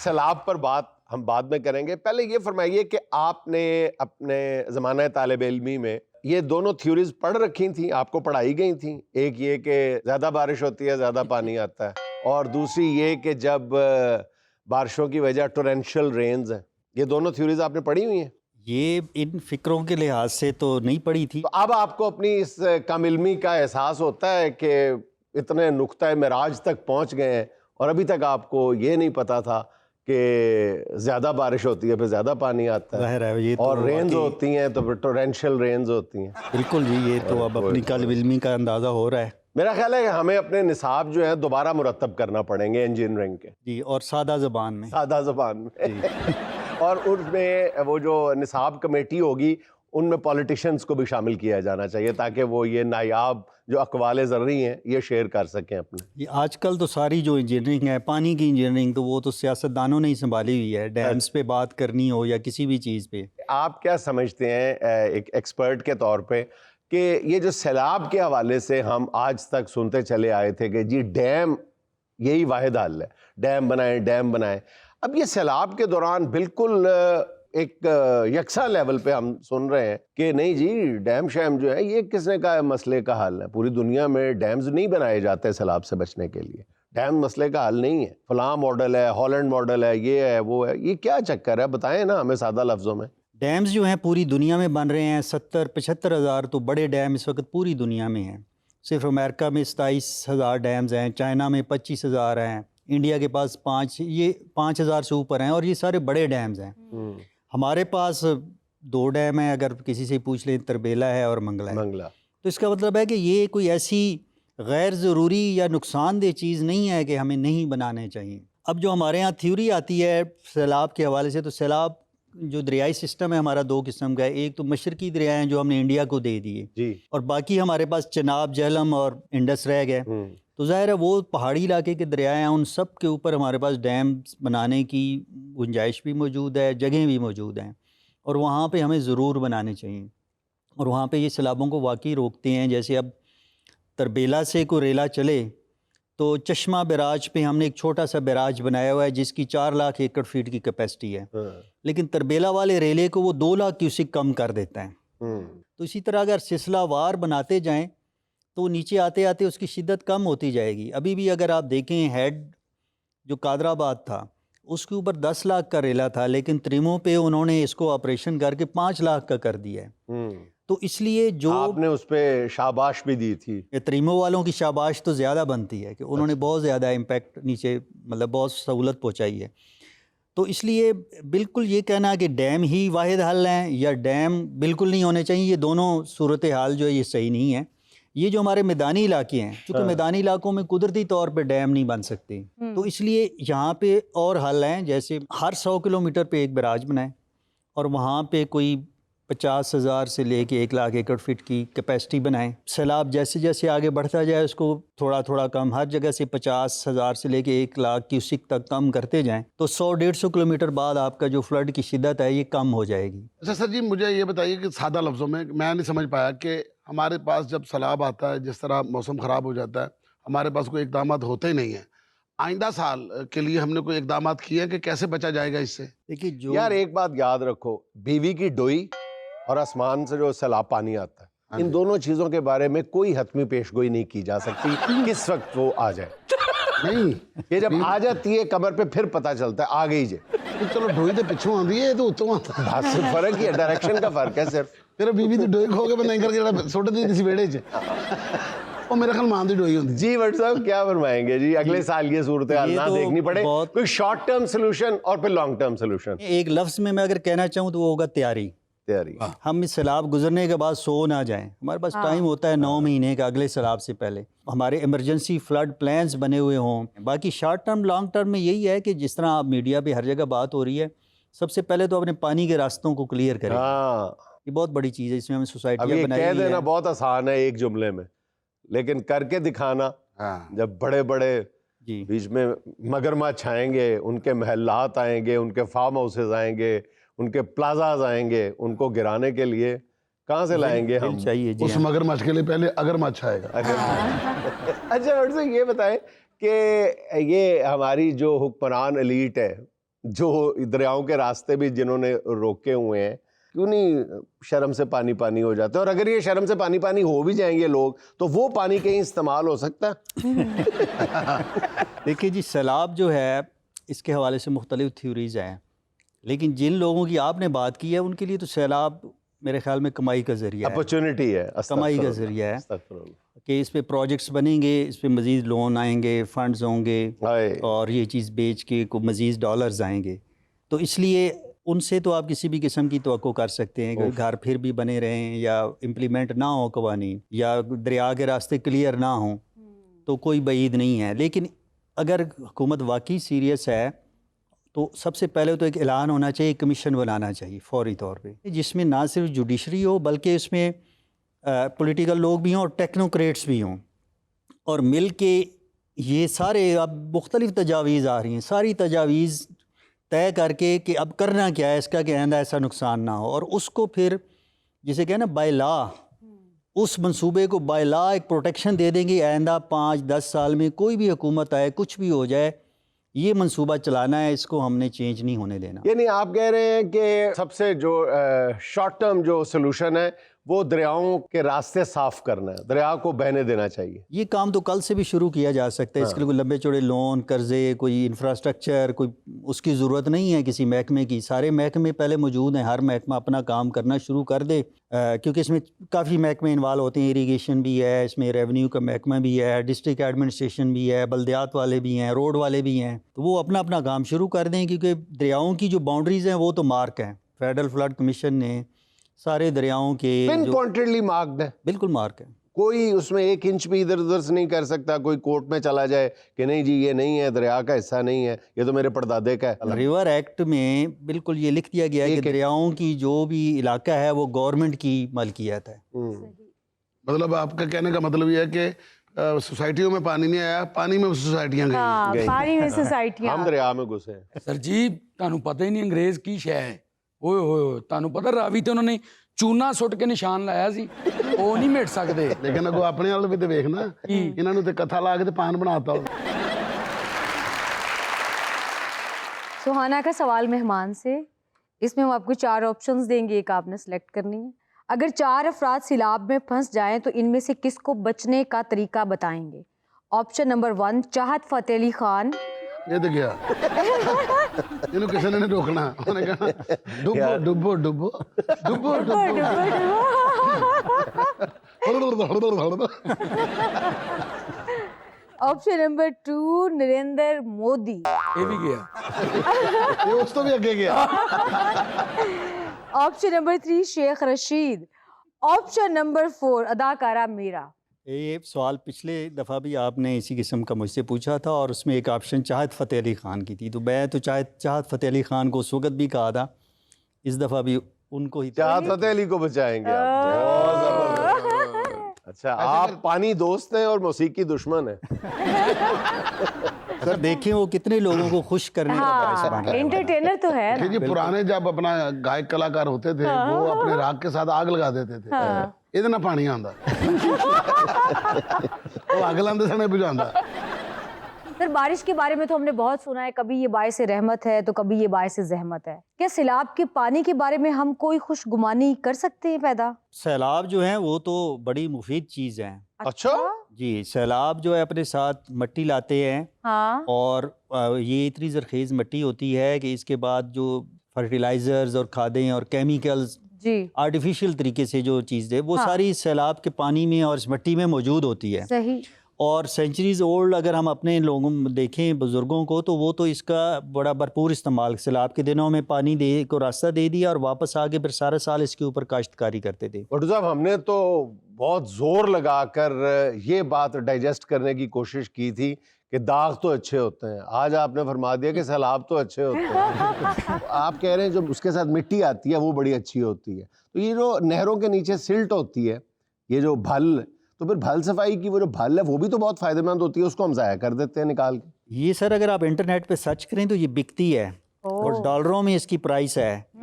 سیلاب پر بات ہم بعد میں کریں گے. پہلے یہ فرمائیے کہ آپ نے اپنے زمانہ طالب علمی میں یہ دونوں تھیوریز پڑھ رکھی تھیں, آپ کو پڑھائی گئی تھیں. ایک یہ کہ زیادہ بارش ہوتی ہے زیادہ پانی آتا ہے, اور دوسری یہ کہ جب بارشوں کی وجہ ٹورینشل رینز ہیں. یہ دونوں تھیوریز آپ نے پڑھی ہوئی ہیں؟ یہ ان فکروں کے لحاظ سے تو نہیں پڑھی تھی. تو اب آپ کو اپنی اس کم علمی کا احساس ہوتا ہے کہ اتنے نقطۂ معراج تک پہنچ گئے ہیں اور ابھی تک آپ کو یہ نہیں پتا تھا کہ زیادہ بارش ہوتی ہے پھر زیادہ پانی آتا ہے, ظاہر ہے یہ تو اور رینز ہوتی ہیں تو پھر ٹورینشل رینز ہوتی ہیں. بالکل جی, یہ تو اب اپنی کل علمی کا اندازہ ہو رہا ہے. میرا خیال ہے کہ ہمیں اپنے نصاب جو ہیں دوبارہ مرتب کرنا پڑیں گے انجینئرنگ کے. جی, اور سادہ زبان میں. سادہ زبان میں. اور ان میں وہ جو نصاب کمیٹی ہوگی ان میں پولیٹیشنز کو بھی شامل کیا جانا چاہیے تاکہ وہ یہ نایاب جو اقوال زرعی ہیں یہ شیئر کر سکیں اپنے. یہ آج کل تو ساری جو انجینئرنگ ہے, پانی کی انجینئرنگ, تو وہ تو سیاستدانوں نے ہی سنبھالی ہوئی ہے. ڈیمز پہ بات کرنی ہو یا کسی بھی چیز پہ. آپ کیا سمجھتے ہیں ایک ایکسپرٹ کے طور پہ کہ یہ جو سیلاب کے حوالے سے ہم آج تک سنتے چلے آئے تھے کہ جی ڈیم یہی واحد حل ہے, ڈیم بنائیں ڈیم بنائیں, اب یہ سیلاب کے دوران بالکل ایک یکساں لیول پہ ہم سن رہے ہیں کہ نہیں جی ڈیم شیم جو ہے یہ کس نے کہا ہے مسئلے کا حل ہے. پوری دنیا میں ڈیمز نہیں بنائے جاتے سیلاب سے بچنے کے لیے. ڈیم مسئلے کا حل نہیں ہے. فلاں ماڈل ہے, ہالینڈ ماڈل ہے, یہ ہے وہ ہے. یہ کیا چکر ہے بتائیں نا ہمیں سادہ لفظوں میں. ڈیمز جو ہیں پوری دنیا میں بن رہے ہیں, 70-75 ہزار تو بڑے ڈیم اس وقت پوری دنیا میں ہیں. صرف امریکہ میں 27,000 ڈیمز ہیں, چائنا میں 25,000 ہیں, انڈیا کے پاس 5,000 سے اوپر ہیں, اور یہ سارے بڑے ڈیمز ہیں. ہمارے پاس 2 ڈیم ہیں, اگر کسی سے پوچھ لیں, تربیلا ہے اور منگلا ہے. تو اس کا مطلب ہے کہ یہ کوئی ایسی غیر ضروری یا نقصان دہ چیز نہیں ہے کہ ہمیں نہیں بنانے چاہیے. اب جو ہمارے ہاں تھیوری آتی ہے سیلاب کے حوالے سے, تو سیلاب جو دریائی سسٹم ہے ہمارا 2 قسم کا ہے. ایک تو مشرقی دریا ہیں جو ہم نے انڈیا کو دے دیے جی, اور باقی ہمارے پاس چناب, جہلم اور انڈس رہ گئے. تو ظاہر ہے وہ پہاڑی علاقے کے دریا ہیں, ان سب کے اوپر ہمارے پاس ڈیم بنانے کی گنجائش بھی موجود ہے, جگہیں بھی موجود ہیں, اور وہاں پہ ہمیں ضرور بنانے چاہیے. اور وہاں پہ یہ سیلابوں کو واقعی روکتے ہیں. جیسے اب تربیلا سے کوئی ریلا چلے تو چشمہ بیراج پہ ہم نے ایک چھوٹا سا بیراج بنایا ہوا ہے جس کی 4 لاکھ ایکڑ فیٹ کی کیپیسٹی ہے, لیکن تربیلا والے ریلے کو وہ 2 لاکھ کیوسک کم کر دیتا ہے. تو اسی طرح اگر سلسلہ وار بناتے جائیں تو نیچے آتے آتے اس کی شدت کم ہوتی جائے گی. ابھی بھی اگر آپ دیکھیں ہیڈ جو قادر آباد تھا اس کے اوپر 10 لاکھ کا ریلا تھا, لیکن تریموں پہ انہوں نے اس کو آپریشن کر کے 5 لاکھ کا کر دیا ہے. تو اس لیے جو آپ نے اس پہ شاباش بھی دی تھی. تریموں والوں کی شاباش تو زیادہ بنتی ہے کہ انہوں نے بہت زیادہ امپیکٹ نیچے, مطلب بہت سہولت پہنچائی ہے. تو اس لیے بالکل یہ کہنا کہ ڈیم ہی واحد حل ہیں یا ڈیم بالکل نہیں ہونے چاہیے, یہ دونوں صورتحال جو ہے یہ صحیح نہیں ہے. یہ جو ہمارے میدانی علاقے ہیں, چونکہ میدانی علاقوں میں قدرتی طور پہ ڈیم نہیں بن سکتے, تو اس لیے یہاں پہ اور حل ہیں. جیسے ہر 100 کلومیٹر پہ ایک بیراج بنائیں اور وہاں پہ کوئی 50,000 سے لے کے 1 لاکھ ایکڑ فٹ کی کیپیسٹی بنائیں. سیلاب جیسے جیسے آگے بڑھتا جائے اس کو تھوڑا تھوڑا کم, ہر جگہ سے 50,000 سے لے کے 1 لاکھ کیوسک تک کم کرتے جائیں, تو 100-150 کلومیٹر بعد آپ کا جو فلڈ کی شدت ہے یہ کم ہو جائے گی. اچھا سر جی, مجھے یہ بتائیے کہ سادہ لفظوں میں نہیں سمجھ پایا کہ ہمارے پاس جب سیلاب آتا ہے, جس طرح موسم خراب ہو جاتا ہے, ہمارے پاس کوئی اقدامات ہوتے ہی نہیں ہیں. آئندہ سال کے لیے ہم نے کوئی اقدامات کیے ہیں کہ کیسے بچا جائے گا اس سے؟ دیکھیے جو یار ایک بات یاد رکھو, بیوی کی ڈوئی اور آسمان سے جو سیلاب پانی آتا ہے, ان دونوں چیزوں کے بارے میں کوئی حتمی پیش گوئی نہیں کی جا سکتی کس وقت وہ آ جائے. نہیں, یہ جب آ جاتی ہے قبر پہ پھر پتہ چلتا ہے آ گئی جی. چلو ڈوئی تو پچھوں آتی ہے, تو اتوں آتا ہے. بس فرق ہی ہے, ڈائریکشن کا فرق ہے صرف. میرا بیوی تو ڈوئی کھو کے بندہ کر کے سٹ دی کسی بیڑے چ, وہ میرا خیال مان دی ڈوئی ہوتی. جی بٹ صاحب کیا فرمائیں گے جی, اگلے سال یہ صورتحال نہ دیکھنی پڑے, کوئی شارٹ ٹرم سلوشن اور پھر لانگ ٹرم سلوشن. ایک لفظ میں اگر کہنا چاہوں تو وہ ہوگا تیاری. ہم اس سیلاب گزرنے کے بعد سو نہ جائیں. ہمارے پاس ٹائم ہوتا ہے 9 مہینے کا اگلے سیلاب سے پہلے, ہمارے ایمرجنسی فلڈ پلانز بنے ہوئے ہوں. باقی شارٹ ٹرم لانگ ٹرم میں یہی ہے کہ جس طرح آپ میڈیا پہ ہر جگہ بات ہو رہی ہے, سب سے پہلے تو اپنے پانی کے راستوں کو کلیئر کریں. یہ بہت بڑی چیز ہے, اس میں ہمیں سوسائٹیاں بنائی کہہ دینا بہت آسان ہے ایک جملے میں, لیکن کر کے دکھانا, جب بڑے بڑے بیچ میں مگرمچھ آئیں گے, ان کے محلات آئیں گے, ان کے فارم ہاؤسز آئیں گے, ان کے پلازاز آئیں گے, ان کو گرانے کے لیے کہاں سے لائیں گے ہم؟ چاہیے اس مگر مچھ کے لیے پہلے اگر مچھ آئے گا. اچھا ڈاکٹر صاحب یہ بتائیں کہ یہ ہماری جو حکمران ایلیٹ ہے جو دریاؤں کے راستے بھی جنہوں نے روکے ہوئے ہیں کیوں نہیں شرم سے پانی پانی ہو جاتے؟ اور اگر یہ شرم سے پانی پانی ہو بھی جائیں گے لوگ تو وہ پانی کہیں استعمال ہو سکتا ہے؟ دیکھیے جی، سیلاب جو ہے اس کے حوالے سے مختلف تھیوریز ہیں، لیکن جن لوگوں کی آپ نے بات کی ہے ان کے لیے تو سیلاب میرے خیال میں کمائی کا ذریعہ ہے، اپرچونٹی ہے، کمائی کا ذریعہ ہے استغفر اللہ۔ کہ اس پہ پروجیکٹس بنیں گے، اس پہ مزید لون آئیں گے، فنڈز ہوں گے، ہائے، اور یہ چیز بیچ کے کو مزید ڈالرز آئیں گے، تو اس لیے ان سے تو آپ کسی بھی قسم کی توقع کر سکتے ہیں کہ گھر پھر بھی بنے رہیں یا امپلیمنٹ نہ ہو قوانین، یا دریا کے راستے کلیئر نہ ہوں، تو کوئی بعید نہیں ہے۔ لیکن اگر حکومت واقعی سیریس ہے تو سب سے پہلے تو ایک اعلان ہونا چاہیے، کمیشن بنانا چاہیے فوری طور پہ، جس میں نہ صرف جوڈیشری ہو بلکہ اس میں پولیٹیکل لوگ بھی ہوں اور ٹیکنوکریٹس بھی ہوں، اور مل کے یہ سارے اب مختلف تجاویز آ رہی ہیں، ساری تجاویز طے کر کے کہ اب کرنا کیا ہے اس کا کہ آئندہ ایسا نقصان نہ ہو، اور اس کو پھر جسے کہیں نا بائی لا، اس منصوبے کو بائی لا ایک پروٹیکشن دے دیں گے، آئندہ 5-10 سال میں کوئی بھی حکومت آئے، کچھ بھی ہو جائے، یہ منصوبہ چلانا ہے، اس کو ہم نے چینج نہیں ہونے دینا۔ یعنی آپ کہہ رہے ہیں کہ سب سے جو شارٹ ٹرم جو سلوشن ہے وہ دریاؤں کے راستے صاف کرنا ہے، دریا کو بہنے دینا چاہیے۔ یہ کام تو کل سے بھی شروع کیا جا سکتا ہے، اس کے لیے کوئی لمبے چوڑے لون، قرضے، کوئی انفراسٹرکچر، کوئی اس کی ضرورت نہیں ہے کسی محکمے کی، سارے محکمے پہلے موجود ہیں، ہر محکمہ اپنا کام کرنا شروع کر دے، کیونکہ اس میں کافی محکمے انوالو ہوتے ہیں، ایریگیشن بھی ہے، اس میں ریونیو کا محکمہ بھی ہے، ڈسٹرکٹ ایڈمنسٹریشن بھی ہے، بلدیات والے بھی ہیں، روڈ والے بھی ہیں، تو وہ اپنا اپنا کام شروع کر دیں، کیونکہ دریاؤں کی جو باؤنڈریز ہیں وہ تو مارک ہیں، فیڈرل فلڈ کمیشن نے سارے دریاؤں کے پن پوائنٹڈلی مارکڈ ہے، بالکل مارک ہے، کوئی اس میں 1 انچ بھی ادھر ادھر سے نہیں کر سکتا، کوئی کورٹ میں چلا جائے کہ نہیں جی یہ نہیں ہے، دریا کا حصہ نہیں ہے، یہ تو میرے پردادے کا ہے۔ ریور ایکٹ میں بالکل یہ لکھ دیا گیا ہے کہ دریاؤں کی جو بھی علاقہ ہے وہ گورنمنٹ کی ملکیت ہے۔ مطلب آپ کا کہنے کا مطلب یہ ہے کہ سوسائٹیوں میں پانی نہیں آیا، پانی میں سوسائٹیاں گئی، پانی میں سوسائٹیاں، ہم دریا میں گھسے ہیں۔ سر جی تانوں پتہ ہی نہیں انگریز کی شے ہے، اوئے ہوئے تانوں پتہ راوی تے انہوں نے چونا سٹ کے نشان لایا سی، وہ نہیں مٹ سکتے۔ لیکن اگو اپنے والے بھی تو ویکھنا، انہاں نوں تے کتھا لا کے تے پان بناتا ہو۔ سہانا کا سوال مہمان سے، اس میں ہم آپ کو 4 آپشنز دیں گے، ایک آپ نے سلیکٹ کرنی ہے۔ اگر 4 افراد سیلاب میں پھنس جائیں تو ان میں سے کس کو بچنے کا طریقہ بتائیں گے؟ آپشن نمبر 1 چاہت فتح علی خان، یہ تو گیا انہوں کسی نے نہیں روکنا، انہوں نے کہنا ڈبو ڈبو ڈبو ڈبو ڈبو۔ آپشن نمبر 2 نریندر مودی، یہ بھی گیا، یہ اس تو بھی اگے گیا۔ Option number 3 Sheikh Rashid, option number 4 اداکارہ میرا۔ یہ سوال پچھلے دفعہ بھی آپ نے اسی قسم کا مجھ سے پوچھا تھا، اور اس میں ایک آپشن چاہت فتح علی خان کی تھی، تو میں تو چاہت فتح علی خان کو اس وقت بھی کہا تھا، اس دفعہ بھی ان کو ہی۔ چاہت فتح علی کو بچائیں گے آپ؟ بہت زبردست۔ اچھا، آپ پانی دوست ہیں اور موسیقی دشمن ہیں۔ سر دیکھیں وہ کتنے لوگوں کو خوش کرنے کا باعث بن رہا ہے۔ انٹرٹینر تو ہے نا۔ جی پرانے جب اپنا گائک کلاکار ہوتے تھے وہ اپنے راگ کے ساتھ آگ لگا دیتے تھے، یہ نہ پانی آندا، وہ آگ لاندے سنے بجھاندا۔ سر بارش کے بارے میں تو ہم نے بہت سنا ہے، کبھی یہ باعث رحمت ہے تو کبھی یہ باعث زحمت ہے، کیا سیلاب کے پانی کے بارے میں ہم کوئی خوشگمانی کر سکتے ہیں پیدا؟ سیلاب جو ہیں وہ تو بڑی مفید چیز ہیں۔ اچھا جی، سیلاب جو ہے اپنے ساتھ مٹی لاتے ہیں، ہاں، اور یہ اتنی زرخیز مٹی ہوتی ہے کہ اس کے بعد جو فرٹیلائزرز اور کھادیں اور کیمیکلز جی آرٹیفیشل طریقے سے جو چیز ہے وہ ساری سیلاب کے پانی میں اور اس مٹی میں موجود ہوتی ہے، صحیح۔ اور سینچریز اولڈ اگر ہم اپنے لوگوں دیکھیں بزرگوں کو تو وہ تو اس کا بڑا بھرپور استعمال، سیلاب کے دنوں میں پانی دے کو راستہ دے دیا اور واپس آگے پھر سارا سال اس کے اوپر کاشتکاری کرتے تھے۔ بھٹو صاحب، ہم نے تو بہت زور لگا کر یہ بات ڈائجسٹ کرنے کی کوشش کی تھی کہ داغ تو اچھے ہوتے ہیں، آج آپ نے فرما دیا کہ سیلاب تو اچھے ہوتے ہیں۔ آپ کہہ رہے ہیں جو اس کے ساتھ مٹی آتی ہے وہ بڑی اچھی ہوتی ہے، تو یہ جو نہروں کے نیچے سلٹ ہوتی ہے، یہ جو بھل، تو پھر بھل صفائی کی وہ جو بھل ہے وہ بھی تو بہت فائدہ مند ہوتی ہے، اس کو ہم ضائع کر دیتے ہیں نکال کے۔ یہ سر اگر آپ انٹرنیٹ پہ سرچ کریں تو یہ بکتی ہے اور ڈالروں میں اس کی پرائس ہے،